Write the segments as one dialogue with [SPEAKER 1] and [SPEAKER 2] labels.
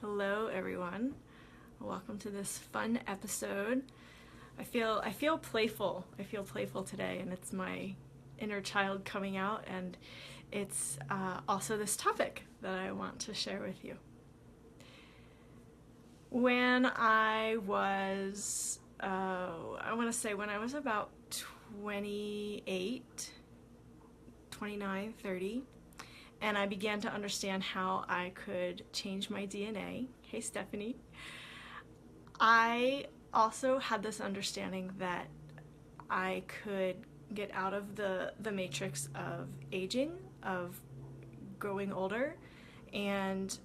[SPEAKER 1] Hello everyone. Welcome to this fun episode. I feel playful. I feel playful today, and it's my inner child coming out, and it's also this topic that I want to share with you. When I was when I was about 28, 29, 30, and I began to understand how I could change my DNA. Hey, Stephanie. I also had this understanding that I could get out of the matrix of aging, of growing older, and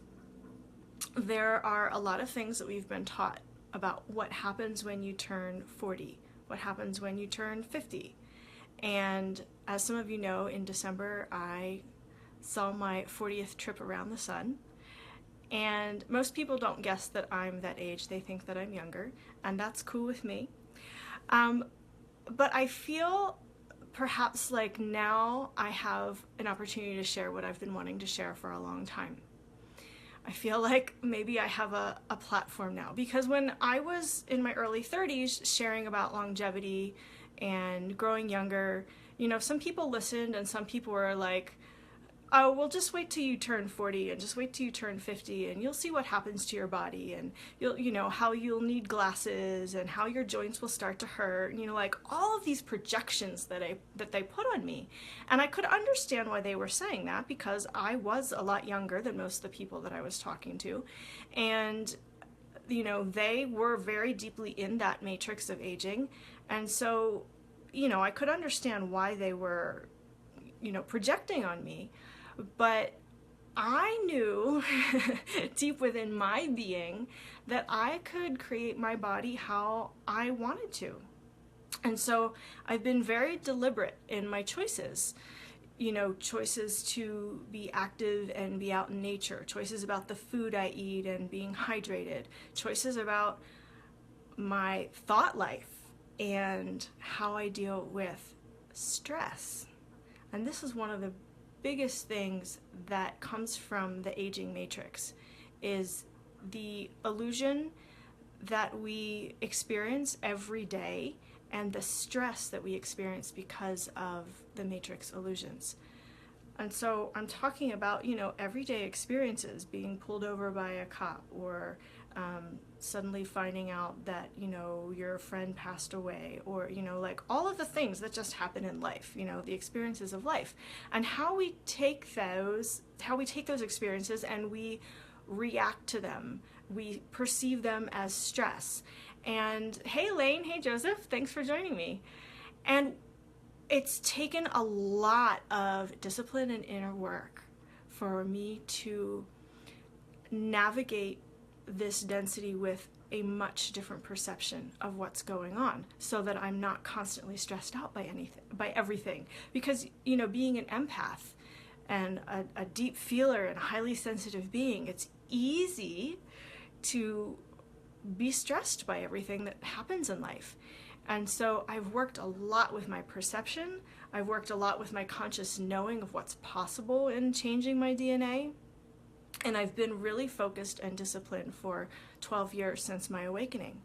[SPEAKER 1] there are a lot of things that we've been taught about what happens when you turn 40, what happens when you turn 50. And as some of you know, in December I saw my 40th trip around the sun. And most people don't guess that I'm that age. They think that I'm younger, and that's cool with me. But I feel perhaps like now I have an opportunity to share what I've been wanting to share for a long time. I feel like maybe I have a platform now, because when I was in my early 30s sharing about longevity and growing younger, you know, some people listened and some people were like, oh, well, just wait till you turn 40 and just wait till you turn 50 and you'll see what happens to your body, and how you'll need glasses and how your joints will start to hurt, like all of these projections that they put on me. And I could understand why they were saying that, because I was a lot younger than most of the people that I was talking to. And they were very deeply in that matrix of aging. And so, I could understand why they were, projecting on me. But I knew deep within my being that I could create my body how I wanted to. And so I've been very deliberate in my choices. Choices to be active and be out in nature, choices about the food I eat and being hydrated, choices about my thought life and how I deal with stress. And this is one of the biggest things that comes from the aging matrix, is the illusion that we experience every day and the stress that we experience because of the matrix illusions. And so I'm talking about, everyday experiences, being pulled over by a cop, or suddenly finding out that, your friend passed away, or, like all of the things that just happen in life, the experiences of life, and how we take those experiences and we react to them. We perceive them as stress. And hey, Lane, hey, Joseph, thanks for joining me. And it's taken a lot of discipline and inner work for me to navigate this density with a much different perception of what's going on, so that I'm not constantly stressed out by everything. Because, being an empath and a deep feeler and a highly sensitive being, it's easy to be stressed by everything that happens in life. And so I've worked a lot with my perception. I've worked a lot with my conscious knowing of what's possible in changing my DNA. And I've been really focused and disciplined for 12 years since my awakening.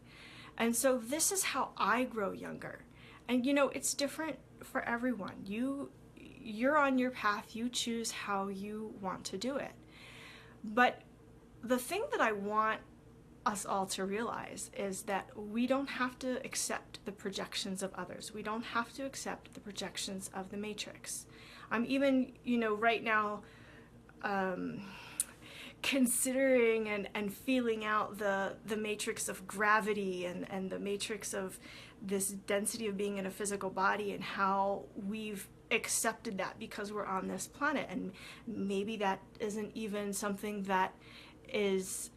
[SPEAKER 1] And so this is how I grow younger. And it's different for everyone. You're on your path. You choose how you want to do it. But the thing that I want us all to realize is that we don't have to accept the projections of others. We don't have to accept the projections of the matrix. I'm even, right now, considering and feeling out the matrix of gravity and the matrix of this density of being in a physical body, and how we've accepted that because we're on this planet. And maybe that isn't even something that is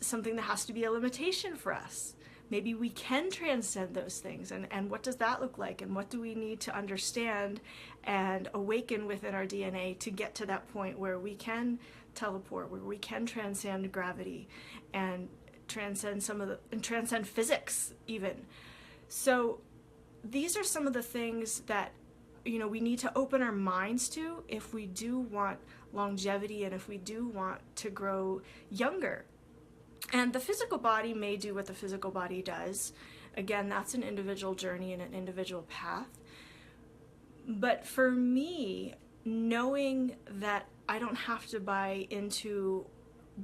[SPEAKER 1] something that has to be a limitation for us. Maybe we can transcend those things, and what does that look like, and what do we need to understand and awaken within our DNA to get to that point where we can teleport, where we can transcend gravity and transcend transcend physics even. So these are some of the things that we need to open our minds to if we do want longevity and if we do want to grow younger. And the physical body may do what the physical body does. Again, that's an individual journey and an individual path. But for me, knowing that I don't have to buy into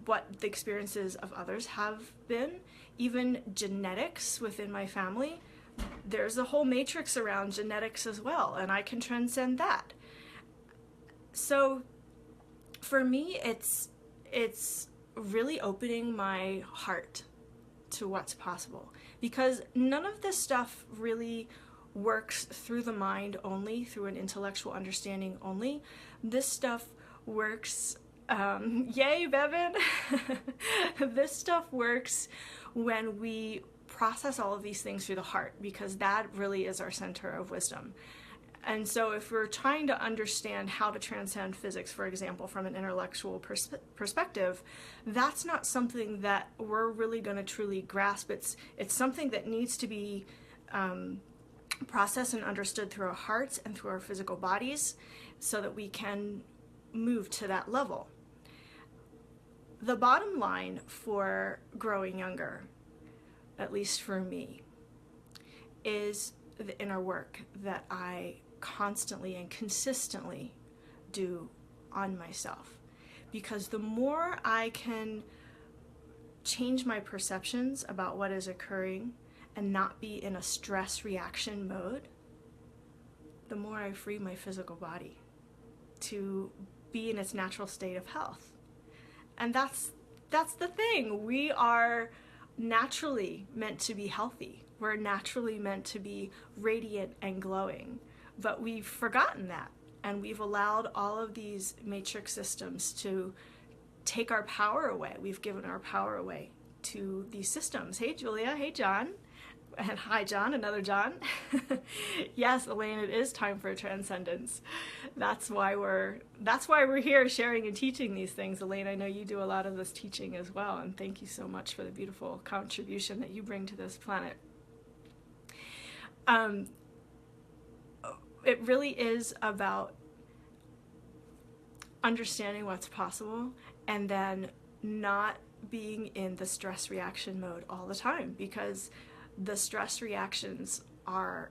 [SPEAKER 1] what the experiences of others have been, even genetics within my family, there's a whole matrix around genetics as well, and I can transcend that. So for me, it's really opening my heart to what's possible, because none of this stuff really works through the mind only, through an intellectual understanding only. This stuff works, yay Bevan, this stuff works when we process all of these things through the heart, because that really is our center of wisdom. And so if we're trying to understand how to transcend physics, for example, from an intellectual perspective, that's not something that we're really going to truly grasp. It's something that needs to be processed and understood through our hearts and through our physical bodies so that we can move to that level. The bottom line for growing younger, at least for me, is the inner work that I constantly and consistently do on myself. Because the more I can change my perceptions about what is occurring and not be in a stress reaction mode, the more I free my physical body to be in its natural state of health. And that's the thing. We are naturally meant to be healthy. We're naturally meant to be radiant and glowing. But we've forgotten that, and we've allowed all of these matrix systems to take our power away. We've given our power away to these systems. Hey Julia, hey John, and hi John, another John. Yes, Elaine, it is time for transcendence. That's why we're here sharing and teaching these things. Elaine, I know you do a lot of this teaching as well, and thank you so much for the beautiful contribution that you bring to this planet. It really is about understanding what's possible and then not being in the stress reaction mode all the time, because the stress reactions are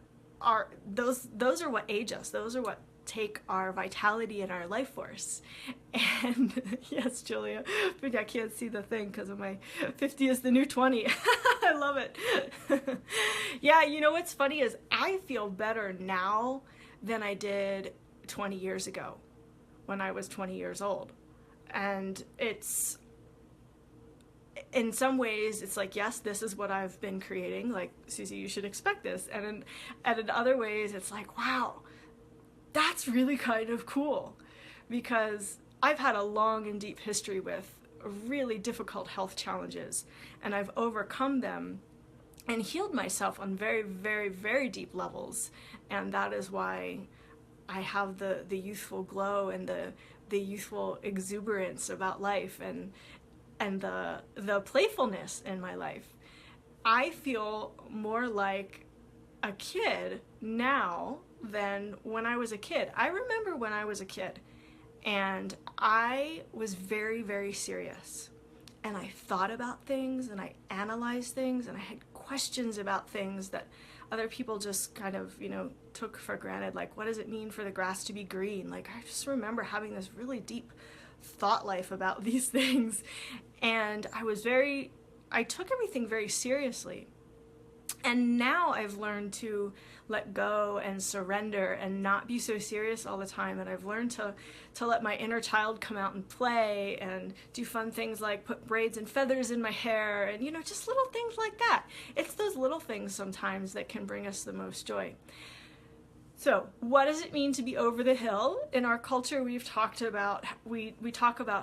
[SPEAKER 1] those are what age us. Those are what take our vitality and our life force. And yes, Julia, but I can't see the thing because of my 50 is the new 20. I love it. Yeah, you know what's funny is I feel better now than I did 20 years ago when I was 20 years old. And it's, in some ways, it's like, yes, this is what I've been creating. Like, Susie, you should expect this. And in other ways, it's like, wow, that's really kind of cool. Because I've had a long and deep history with really difficult health challenges. And I've overcome them and healed myself on very, very, very deep levels. And that is why I have the youthful glow and the youthful exuberance about life and the playfulness in my life. I feel more like a kid now than when I was a kid. I remember when I was a kid and I was very, very serious. And I thought about things and I analyzed things and I had questions about things that other people just kind of, took for granted. Like, what does it mean for the grass to be green? Like, I just remember having this really deep thought life about these things. And I took everything very seriously. And now I've learned to let go and surrender and not be so serious all the time. And I've learned to let my inner child come out and play and do fun things like put braids and feathers in my hair and, just little things like that. It's those little things sometimes that can bring us the most joy. So what does it mean to be over the hill? In our culture, we talk about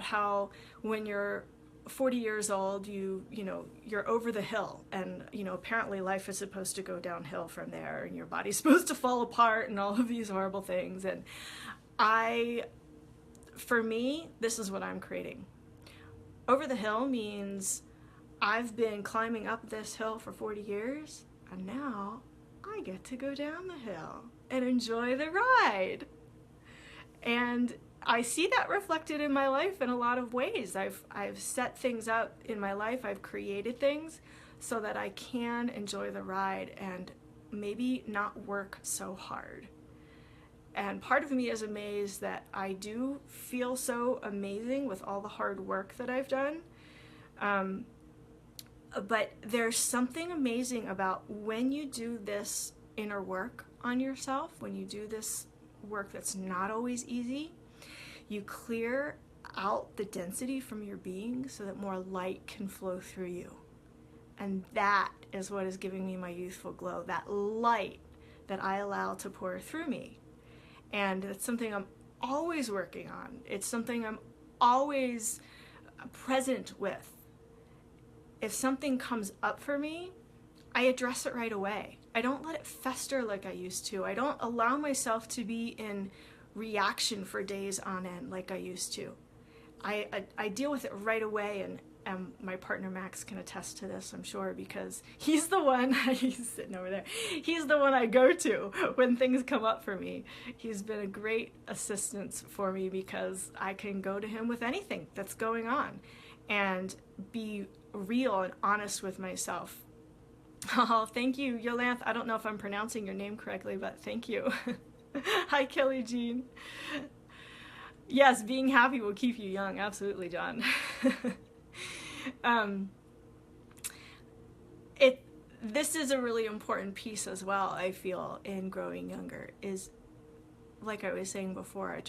[SPEAKER 1] how when you're 40 years old, you're over the hill, and apparently life is supposed to go downhill from there, and your body's supposed to fall apart, and all of these horrible things. And for me, this is what I'm creating. Over the hill means I've been climbing up this hill for 40 years, and now I get to go down the hill and enjoy the ride. And I see that reflected in my life in a lot of ways. I've set things up in my life, I've created things so that I can enjoy the ride and maybe not work so hard. And part of me is amazed that I do feel so amazing with all the hard work that I've done. But there's something amazing about when you do this inner work on yourself, when you do this work that's not always easy, you clear out the density from your being so that more light can flow through you. And that is what is giving me my youthful glow, that light that I allow to pour through me. And it's something I'm always working on. It's something I'm always present with. If something comes up for me, I address it right away. I don't let it fester like I used to. I don't allow myself to be in reaction for days on end like I used to. I deal with it right away, and my partner Max can attest to this, I'm sure, because he's the one, he's sitting over there, he's the one I go to when things come up for me. He's been a great assistance for me because I can go to him with anything that's going on and be real and honest with myself. Oh, thank you, Yolanthe. I don't know if I'm pronouncing your name correctly, but thank you. Hi, Kelly Jean. Yes, being happy will keep you young. Absolutely, John. This is a really important piece as well, I feel, in growing younger, is, like I was saying before,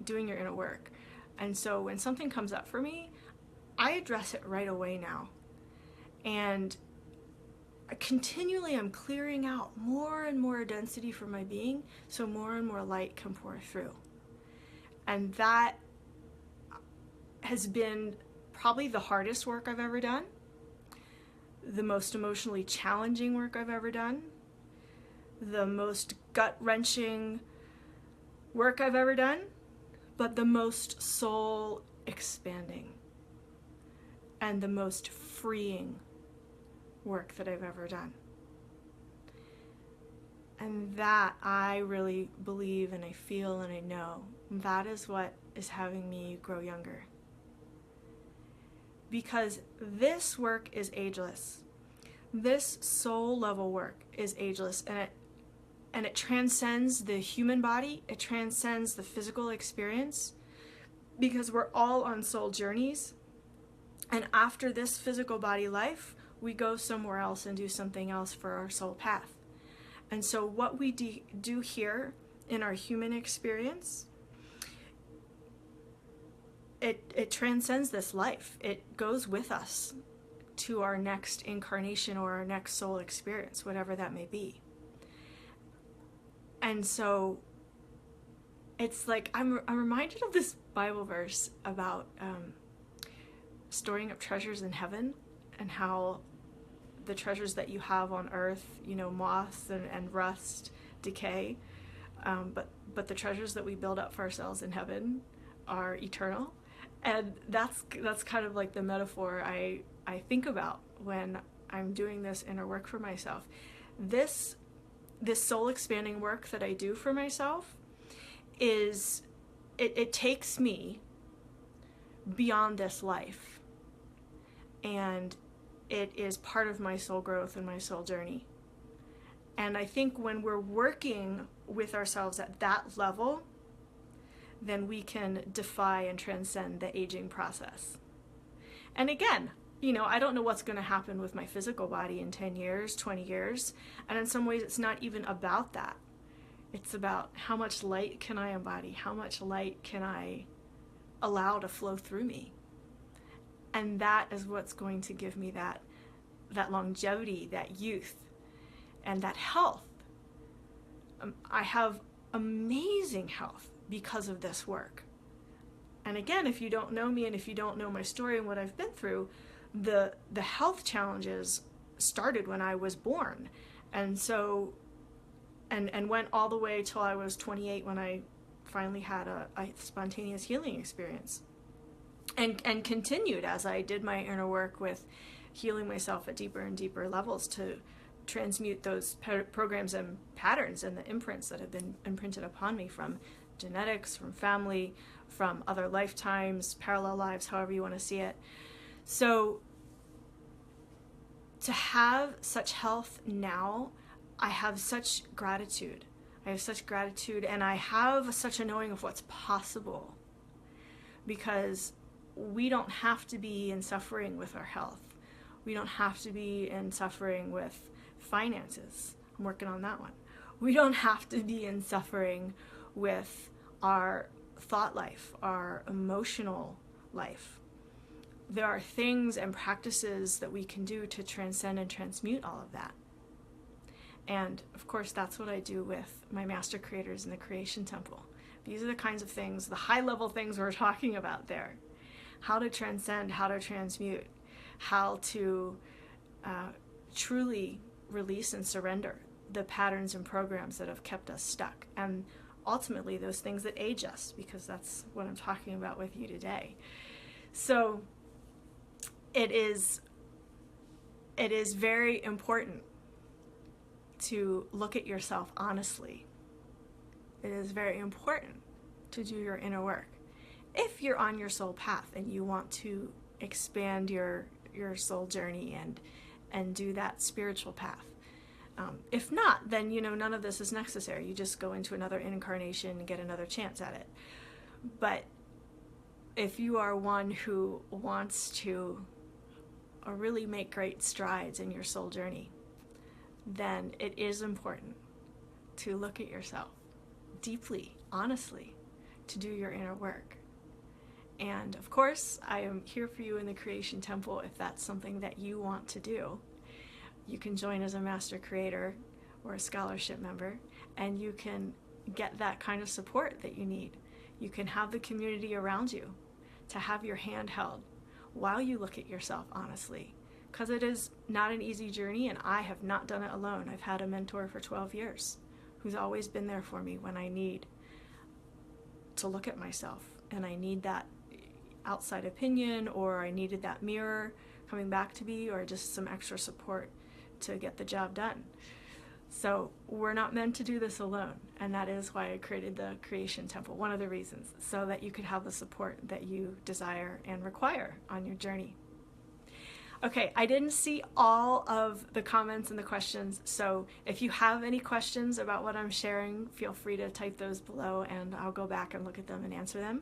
[SPEAKER 1] doing your inner work. And so when something comes up for me, I address it right away now. And continually I'm clearing out more and more density from my being so more and more light can pour through. And that has been probably the hardest work I've ever done, the most emotionally challenging work I've ever done, the most gut-wrenching work I've ever done, but the most soul-expanding and the most freeing work that I've ever done. And that I really believe and I feel and I know that is what is having me grow younger. Because this work is ageless. This soul level work is ageless, and it transcends the human body, it transcends the physical experience, because we're all on soul journeys. And after this physical body life, we go somewhere else and do something else for our soul path. And so what we do here in our human experience, it transcends this life. It goes with us to our next incarnation or our next soul experience, whatever that may be. And so it's like I'm reminded of this Bible verse about storing up treasures in heaven, and how the treasures that you have on earth, moths and rust, decay, but the treasures that we build up for ourselves in heaven are eternal. And that's kind of like the metaphor I think about when I'm doing this inner work for myself. This soul expanding work that I do for myself is, it takes me beyond this life. And it is part of my soul growth and my soul journey. And I think when we're working with ourselves at that level, then we can defy and transcend the aging process. And again, I don't know what's going to happen with my physical body in 10 years, 20 years. And in some ways, it's not even about that. It's about how much light can I embody? How much light can I allow to flow through me? And that is what's going to give me that longevity, that youth, and that health. I have amazing health because of this work. And again, if you don't know me and if you don't know my story and what I've been through, the health challenges started when I was born. And so, and went all the way till I was 28 when I finally had a spontaneous healing experience. And continued as I did my inner work with healing myself at deeper and deeper levels to transmute those programs and patterns and the imprints that have been imprinted upon me from genetics, from family, from other lifetimes, parallel lives, however you want to see it. So to have such health now, I have such gratitude. I have such gratitude, and I have such a knowing of what's possible, because we don't have to be in suffering with our health. We don't have to be in suffering with finances. I'm working on that one. We don't have to be in suffering with our thought life, our emotional life. There are things and practices that we can do to transcend and transmute all of that. And of course, that's what I do with my master creators in the Creation Temple. These are the kinds of things, the high level things we're talking about there. How to transcend, how to transmute, how to truly release and surrender the patterns and programs that have kept us stuck. And ultimately, those things that age us, because that's what I'm talking about with you today. So it is very important to look at yourself honestly. It is very important to do your inner work. If you're on your soul path and you want to expand your soul journey and do that spiritual path. If not, then none of this is necessary. You just go into another incarnation and get another chance at it. But if you are one who wants to really make great strides in your soul journey, then it is important to look at yourself deeply, honestly, to do your inner work. And of course, I am here for you in the Creation Temple if that's something that you want to do. You can join as a master creator or a scholarship member, and you can get that kind of support that you need. You can have the community around you to have your hand held while you look at yourself honestly, because it is not an easy journey, and I have not done it alone. I've had a mentor for 12 years who's always been there for me when I need to look at myself and I need that outside opinion, or I needed that mirror coming back to me, or just some extra support to get the job done. So we're not meant to do this alone, and that is why I created the Creation Temple, one of the reasons, so that you could have the support that you desire and require on your journey. Okay, I didn't see all of the comments and the questions, so if you have any questions about what I'm sharing, feel free to type those below and I'll go back and look at them and answer them.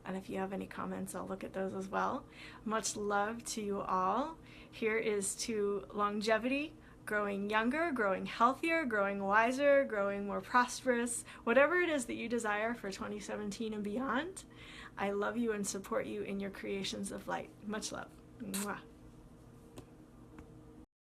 [SPEAKER 1] And if you have any comments, I'll look at those as well. Much love to you all. Here is to longevity, growing younger, growing healthier, growing wiser, growing more prosperous, whatever it is that you desire for 2017 and beyond. I love you and support you in your creations of light. Much love. Mwah.